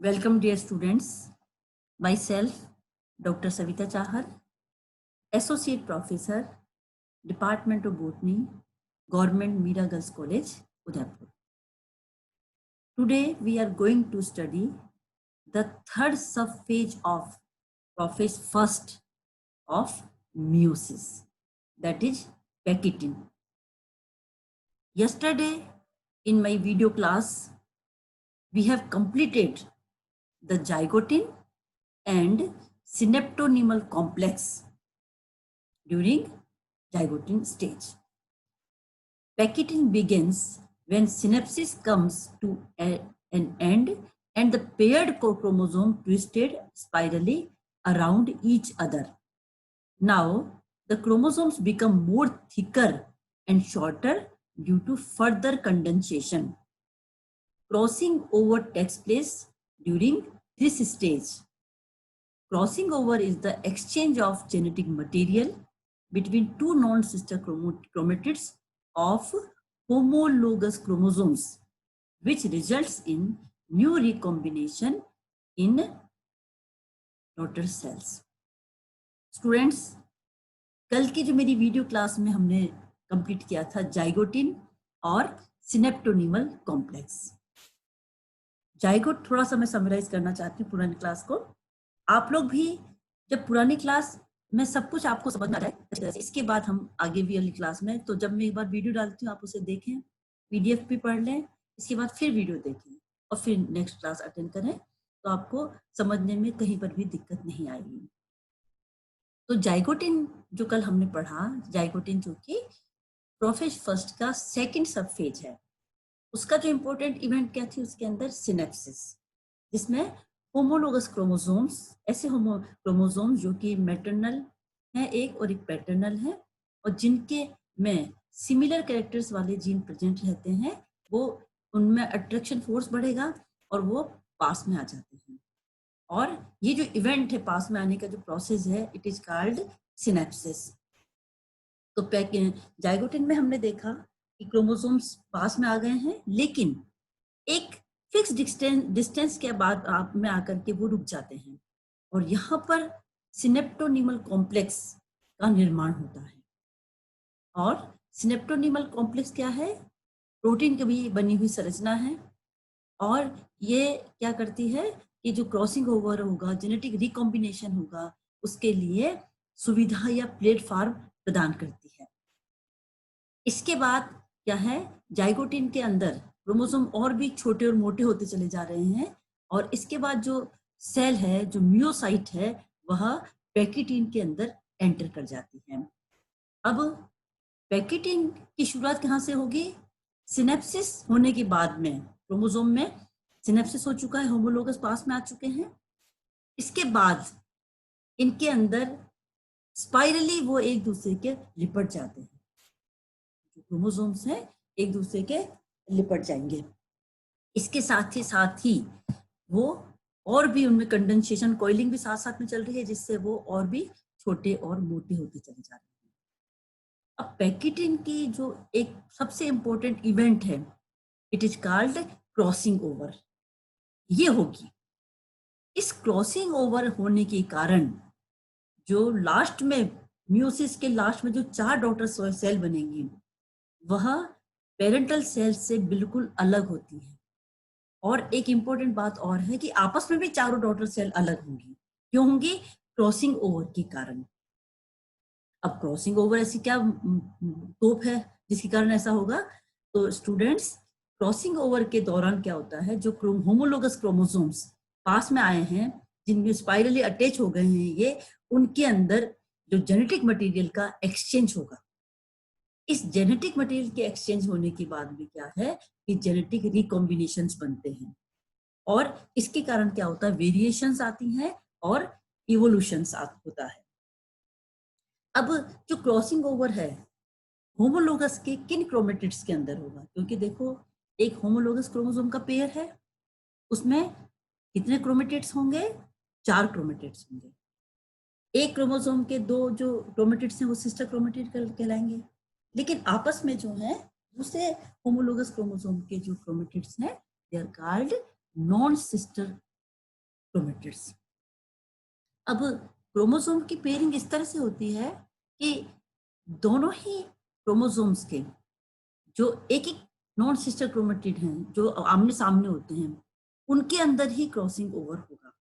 Welcome, dear students. Myself, Dr. Savita Chahar, Associate Professor, Department of Botany, Government Mira Girls College, Udaipur. Today, we are going to study the third subphase of prophase first of meiosis, that is Pecketin. Yesterday, in my video class, we have completed the zygote and synaptonymal complex during zygote stage. Pecketin begins when synapsis comes to an end and the paired chromosome twisted spirally around each other. Now, the chromosomes become more thicker and shorter due to further condensation. Crossing over takes place during this stage. Crossing over is the exchange of genetic material between two non-sister chromatids of homologous chromosomes, which results in new recombination in daughter cells. Students, कल की जो मेरी video class में हमने complete किया था zygotene और synaptonemal complex. Zygote थोड़ा सा मैं समराइज करना चाहती हूँ पुरानी क्लास को. आप लोग भी जब पुरानी क्लास में सब कुछ आपको समझ में आ जाए, इसके बाद हम आगे भी वाली क्लास में, तो जब मैं एक बार वीडियो डालती हूँ आप उसे देखें, पीडीएफ भी पढ़ लें, इसके बाद फिर वीडियो देखें और फिर नेक्स्ट क्लास अटेंड करें, तो आपको समझने में कहीं पर भी दिक्कत नहीं आएगी. तो जाइगोटिन जो कल हमने पढ़ा, जाइगोटिन जो कि प्रोफेज फर्स्ट का सेकेंड सब फेज है, उसका जो इम्पोर्टेंट इवेंट क्या थी, उसके अंदर सिनेप्सिस, जिसमें होमोलोगस क्रोमोसोम्स, ऐसे क्रोमोसोम्स जो कि मैटरनल है एक और एक पैटर्नल है, और जिनके में सिमिलर कैरेक्टर्स वाले जीन प्रेजेंट रहते हैं, वो उनमें अट्रैक्शन फोर्स बढ़ेगा और वो पास में आ जाते हैं. और ये जो इवेंट है पास में आने का जो प्रोसेस है, इट इज कॉल्ड सिनेप्सिस. तो जाइगोटिन में हमने देखा कि क्रोमोसोम्स पास में आ गए हैं, लेकिन एक फिक्स डिस्टेंस के बाद आप में आकर के वो रुक जाते हैं, और यहाँ पर सिनेप्टोनिमल कॉम्प्लेक्स का निर्माण होता है. और सिनेप्टोनिमल कॉम्प्लेक्स क्या है? प्रोटीन की भी बनी हुई संरचना है, और ये क्या करती है कि जो क्रॉसिंग ओवर होगा, जेनेटिक रिकॉम्बिनेशन होगा, उसके लिए सुविधा या प्लेटफॉर्म प्रदान करती है. इसके बाद क्या है, जाइगोटिन के अंदर क्रोमोसोम और भी छोटे और मोटे होते चले जा रहे हैं, और इसके बाद जो सेल है, जो मियोसाइट है, वह पैकेटिन के अंदर एंटर कर जाती है. अब पैकेटिन की शुरुआत कहाँ से होगी? सिनेप्सिस होने के बाद में क्रोमोसोम में सिनेप्सिस हो चुका है, होमोलोगस पास में आ चुके हैं. इसके बाद इनके अंदर स्पाइरली वो एक दूसरे के लिपट जाते हैं, जो क्रोमोसोम्स हैं एक दूसरे के लिपट जाएंगे. इसके साथ ही वो और भी उनमें कंडेंसेशन, कॉइलिंग भी साथ साथ में चल रही है, जिससे वो और भी छोटे और मोटे होते चले जा रहे हैं. अब पैकेटिन की जो एक सबसे इंपॉर्टेंट इवेंट है, it is called crossing over, ये होगी. इस क्रॉसिंग ओवर होने के कारण जो लास्ट में मियोसिस के लास्ट में जो 4 डॉटर सेल बनेंगी, वह पेरेंटल सेल से बिल्कुल अलग होती है. और एक इंपॉर्टेंट बात और है कि आपस में भी चारों डॉटर सेल अलग होंगी. क्यों होंगी? क्रॉसिंग ओवर के कारण. अब क्रॉसिंग ओवर ऐसी क्या तोप है जिसके कारण ऐसा होगा? तो स्टूडेंट्स, क्रॉसिंग ओवर के दौरान क्या होता है, जो होमोलोगस क्रोमोसोम्स पास में आए हैं, जिनमें स्पाइरली अटैच हो गए हैं, ये उनके अंदर जो जेनेटिक मटेरियल का एक्सचेंज होगा. इस जेनेटिक मटेरियल के एक्सचेंज होने के बाद भी क्या है कि जेनेटिक रिकॉम्बिनेशंस बनते हैं, और इसके कारण क्या होता है, वेरिएशंस आती हैं और इवोल्यूशंस होता है. अब जो क्रॉसिंग ओवर है, होमोलोगस के किन क्रोमेटिड्स के अंदर होगा? क्योंकि देखो, एक होमोलोगस क्रोमोसोम का पेयर है, उसमें कितने क्रोमेटिड्स होंगे? 4 क्रोमेटिड्स होंगे. एक क्रोमोसोम के 2 जो क्रोमेटिड्स हैं वो सिस्टर क्रोमेटिड कहलाएंगे, लेकिन आपस में जो है दूसरे होमोलोगस क्रोमोसोम के जो क्रोमेटिड्स हैं, they are called non sister chromatids. अब क्रोमोसोम की पेयरिंग इस तरह से होती है कि दोनों ही क्रोमोसोम्स के जो एक एक नॉन सिस्टर क्रोमेटिड हैं, जो आमने सामने होते हैं, उनके अंदर ही क्रॉसिंग ओवर होगा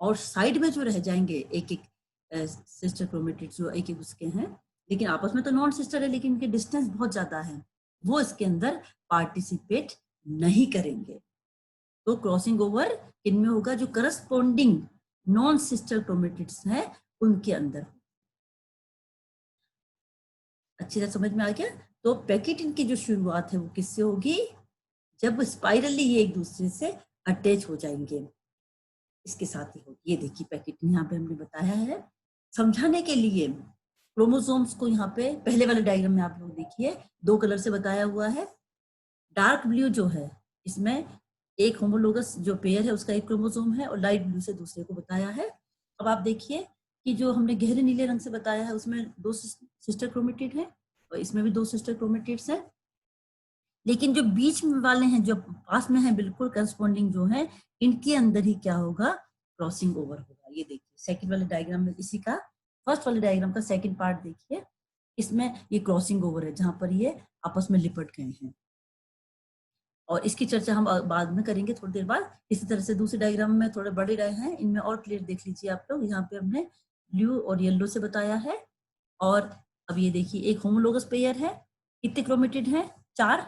और साइड में जो रह जाएंगे एक एक सिस्टर क्रोमेटिड जो एक एक उसके हैं, लेकिन आपस में तो नॉन सिस्टर है लेकिन इनके डिस्टेंस बहुत ज्यादा है, वो इसके अंदर पार्टिसिपेट नहीं करेंगे। तो क्रॉसिंग ओवर इनमें होगा जो करस्पॉन्डिंग नॉन सिस्टर क्रोमेटिड्स हैं उनके अंदर। अच्छी तरह समझ में आ गया? तो पैकेटिन की जो शुरुआत है वो किससे होगी? जब स्पाइरली ये एक दूसरे से अटैच हो जाएंगे, इसके साथ ही होगी। ये देखिए पैकेटिन यहाँ पे हमने बताया है समझाने के लिए। क्रोमोसोम्स को यहाँ पे पहले वाले डायग्राम में आप लोग देखिए 2 कलर से बताया हुआ है। डार्क ब्लू जो है इसमें एक होमोलोगस जो पेयर है उसका एक क्रोमोसोम है और लाइट ब्लू से दूसरे को बताया है। अब आप देखिए कि जो हमने गहरे नीले रंग से बताया है उसमें 2 सिस्टर क्रोमेटिड है और इसमें भी 2 सिस्टर क्रोमेटिड्स हैं, लेकिन जो बीच में वाले हैं जो पास में हैं बिल्कुल करस्पॉन्डिंग जो है, इनके अंदर ही क्या होगा? क्रॉसिंग ओवर होगा। ये देखिए सेकंड वाले डायग्राम में इसी का फर्स्ट वाले डायग्राम का सेकंड पार्ट देखिए, इसमें ये क्रॉसिंग ओवर है जहां पर ये आपस में लिपट गए हैं और इसकी चर्चा हम बाद में करेंगे थोड़ी देर बाद। इसी तरह से दूसरे डायग्राम में थोड़े बड़े रहे हैं, इनमें और क्लियर देख लीजिए आप लोग। यहाँ पे हमने ब्लू और येलो से बताया है और अब ये देखिए एक होमोलोगस पेयर है, कितने क्रोमेटिड है? 4,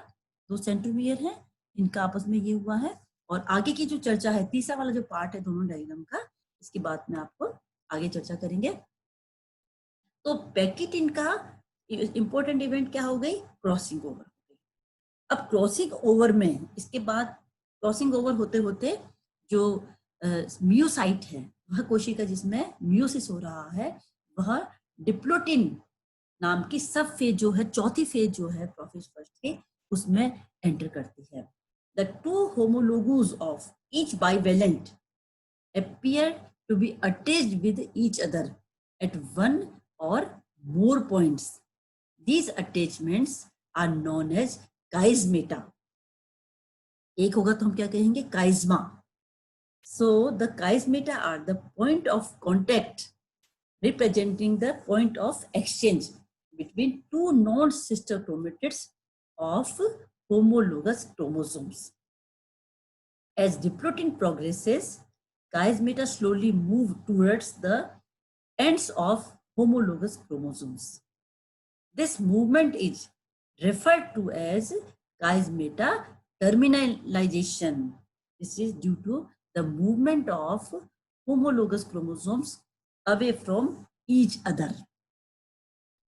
2 सेंट्रोमियर है, इनका आपस में ये हुआ है। और आगे की जो चर्चा है तीसरा वाला जो पार्ट है दोनों डायग्राम का, इसकी बात में आपको आगे चर्चा करेंगे। तो पैकेटिन का इंपॉर्टेंट इवेंट क्या हो गई? Crossing over. अब क्रॉसिंग ओवर में इसके बाद क्रॉसिंग ओवर होते होते जो म्यूसाइट है वह कोशिका जिसमें म्यूसिस हो रहा है वह डिप्लोटिन नाम की सब फेज जो है, चौथी फेज जो है प्रोफेज फर्स्ट के, उसमें एंटर करती है। The 2 homologues of each bivalent appear to be attached with each other at one or more points. These attachments are known as chiasmata. एक होगा तो हम क्या कहेंगे? Chiasma. So the chiasmata are the point of contact representing the point of exchange between 2 non-sister chromatids of homologous chromosomes. As diplotin progresses, chiasmata slowly move towards the ends of homologous chromosomes. This movement is referred to as chiasmata terminalization. This is due to the movement of homologous chromosomes away from each other.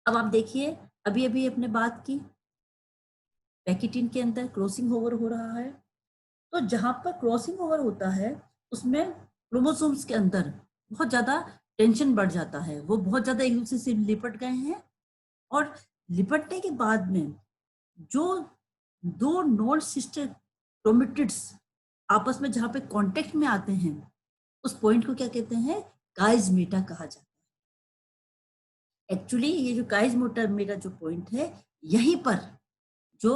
अब आप देखिए अभी अभी अपने बात की pachytene के अंदर क्रॉसिंग ओवर हो रहा है, तो जहां पर क्रॉसिंग ओवर होता है उसमें क्रोमोसोम्स के अंदर बहुत ज्यादा टेंशन बढ़ जाता है, वो बहुत ज्यादा एक दूसरे से लिपट गए हैं और लिपटने के बाद में जो 2 नॉन सिस्टर क्रोमेटिड्स आपस में जहां पे कांटेक्ट में आते हैं उस पॉइंट को क्या कहते हैं? काइजमेटा कहा जाता है। एक्चुअली ये जो काइजमेटा जो पॉइंट है यहीं पर जो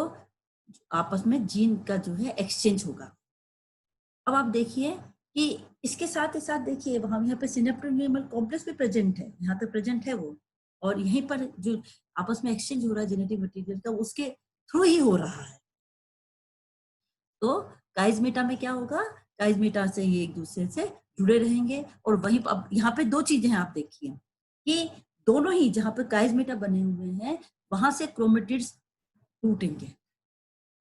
आपस में जीन का जो है एक्सचेंज होगा। अब आप देखिए कि इसके साथ ही साथ देखिए वहां यहाँ पे सिनेप्टोनिमल कॉम्प्लेक्स भी प्रेजेंट है, यहाँ पे प्रेजेंट है वो, और यहीं पर जो आपस में एक्सचेंज हो रहा है जेनेटिक मटेरियल का उसके थ्रू ही हो रहा है। तो काइजमेटा में क्या होगा? काइजमेटा से ये एक दूसरे से जुड़े रहेंगे और वहीं अब यहाँ पे 2 चीजें हैं आप देखिए कि दोनों ही जहां पे काइजमेटा बने हुए हैं वहां से क्रोमेटिड्स टूटेंगे,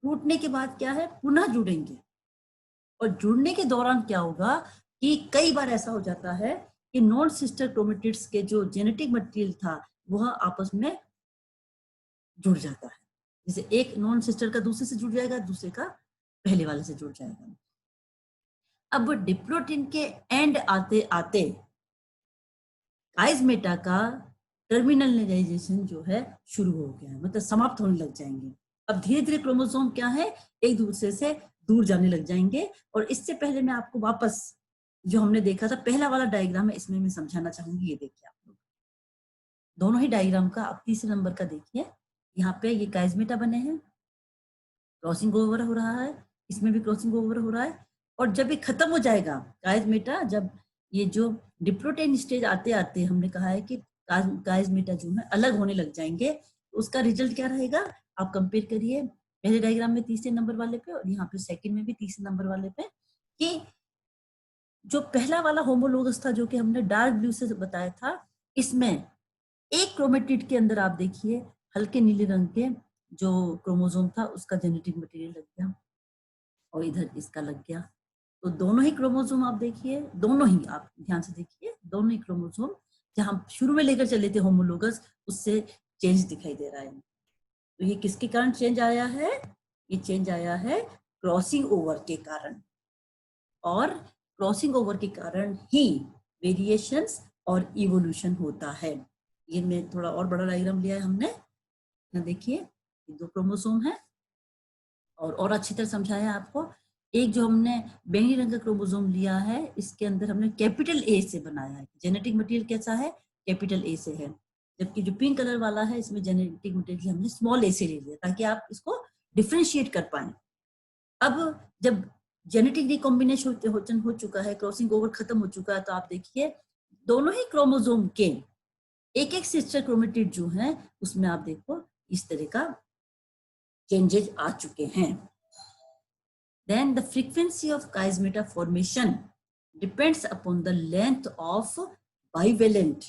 टूटने के बाद क्या है? पुनः जुड़ेंगे और जुड़ने के दौरान क्या होगा कि कई बार ऐसा हो जाता है कि नॉन सिस्टर क्रोमेटिड्स के जो जेनेटिक मटेरियल था वह आपस में जुड़ जाता है। जैसे एक नॉन सिस्टर का दूसरे से जुड़ जाएगा, दूसरे का पहले वाले से जुड़ जाएगा। अब डिप्लोटिन के एंड आते आते काइजमेटा का टर्मिनलाइजेशन जो है शुरू हो गया है, मतलब समाप्त होने लग जाएंगे। अब धीरे धीरे क्रोमोसोम क्या है? एक दूसरे से दूर जाने लग जाएंगे। और इससे पहले मैं आपको वापस जो हमने देखा था पहला वाला डायग्राम है इसमें मैं समझाना चाहूंगी। ये देखिए आप लोग दोनों ही डायग्राम का, अब तीसरे नंबर का देखिए, यहाँ पे ये काइजमेटा बने हैं, क्रॉसिंग ओवर हो रहा है, इसमें भी क्रॉसिंग ओवर हो रहा है और जब ये खत्म हो जाएगा काइजमेटा, जब ये जो डिप्लोटेन स्टेज आते आते हमने कहा है कि काइजमेटा जो है अलग होने लग जाएंगे, तो उसका रिजल्ट क्या रहेगा? आप कंपेयर करिए पहले डायग्राम में तीसरे नंबर वाले पे और यहाँ पे सेकंड में भी तीसरे नंबर वाले पे, कि जो पहला वाला होमोलोगस था जो कि हमने डार्क ब्लू से बताया था, इसमें एक क्रोमेटिड के अंदर आप देखिए हल्के नीले रंग के जो क्रोमोसोम था उसका जेनेटिक मटेरियल लग गया और इधर इसका लग गया। तो दोनों ही क्रोमोसोम आप देखिए, दोनों ही आप ध्यान से देखिए, दोनों ही क्रोमोसोम जहां शुरू में लेकर चले थे होमोलोगस उससे चेंज दिखाई दे रहा है। तो ये किसके कारण चेंज आया है? ये चेंज आया है क्रॉसिंग ओवर के कारण, और क्रॉसिंग ओवर के कारण ही वेरिएशंस और इवोल्यूशन होता है। ये मैं थोड़ा और बड़ा डायग्राम लिया है हमने, यहाँ देखिए दो क्रोमोसोम है और अच्छी तरह समझाया आपको। एक जो हमने बैंगनी रंग का क्रोमोसोम लिया है इसके अंदर हमने कैपिटल ए से बनाया है, जेनेटिक मटेरियल कैसा है? कैपिटल ए से है। जबकि जो पिंक कलर वाला है इसमें जेनेटिक मटेरियल हमने स्मॉल ए से ले लिया ताकि आप इसको डिफ्रेंशिएट कर पाए। अब जब जेनेटिक रिकॉम्बिनेशन हो चुका है, क्रॉसिंग ओवर खत्म हो चुका है, तो आप देखिए दोनों ही क्रोमोसोम के एक एक सिस्टर क्रोमेटिड जो है उसमें आप देखो इस तरह का चेंजेस आ चुके हैं। Then the frequency of chiasmata formation depends upon the length of bivalent.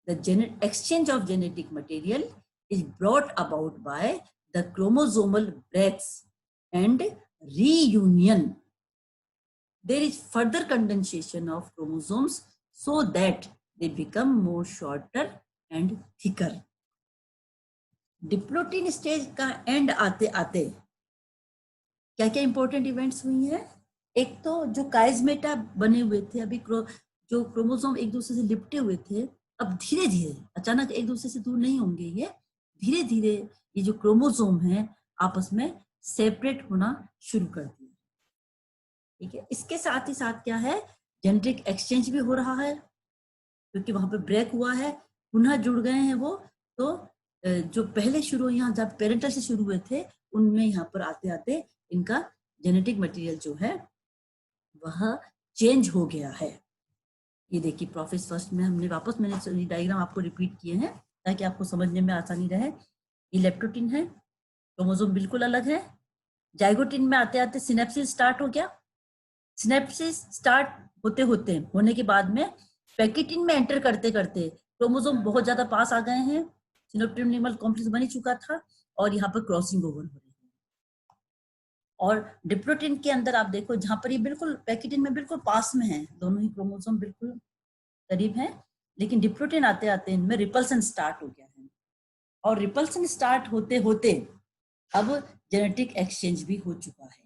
The exchange of genetic material is brought about by the chromosomal breaks and reunion. There is further condensation of chromosomes so that they become more shorter and thicker. Diplotene stage का and आते आते क्या क्या important events हुई हैं? एक तो जो काइजमेटा बने हुए थे, अभी जो क्रोमोसोम एक दूसरे से लिपटे हुए थे, अब धीरे धीरे अचानक एक दूसरे से दूर नहीं होंगे, ये धीरे धीरे ये जो क्रोमोसोम है आपस में सेपरेट होना शुरू कर दिए। ठीक है, इसके साथ ही साथ क्या है, जेनेटिक एक्सचेंज भी हो रहा है क्योंकि वहां पे ब्रेक हुआ है, पुनः जुड़ गए हैं वो। तो जो पहले शुरू यहाँ जब पेरेंटल से शुरू हुए थे उनमें यहाँ पर आते आते इनका जेनेटिक मटेरियल जो है वह चेंज हो गया है। ये देखिए प्रोफेस फर्स्ट में हमने वापस मैंने डायग्राम आपको रिपीट किए हैं ताकि आपको समझने में आसानी रहे। ये लेप्टोटिन है, क्रोमोसोम बिल्कुल अलग है। जाइगोटिन में आते आते सिनेप्सिस स्टार्ट हो गया। सिनेप्सिस स्टार्ट होने के बाद में पैकेटिन में एंटर करते करते क्रोमोसोम बहुत ज्यादा पास आ गए हैं, सिनोप्टिनिमल कॉम्प्लेक्स बन चुका था और यहाँ पर क्रॉसिंग ओवर हो रही है। और डिप्लोटिन के अंदर आप देखो जहां पर ये बिल्कुल पैकेटिन में बिल्कुल पास में है, दोनों ही क्रोमोसोम बिल्कुल करीब हैं, लेकिन डिप्लोटिन आते आते इनमें रिपल्सन स्टार्ट हो गया है। और रिपल्सन स्टार्ट होते होते अब जेनेटिक एक्सचेंज भी हो चुका है।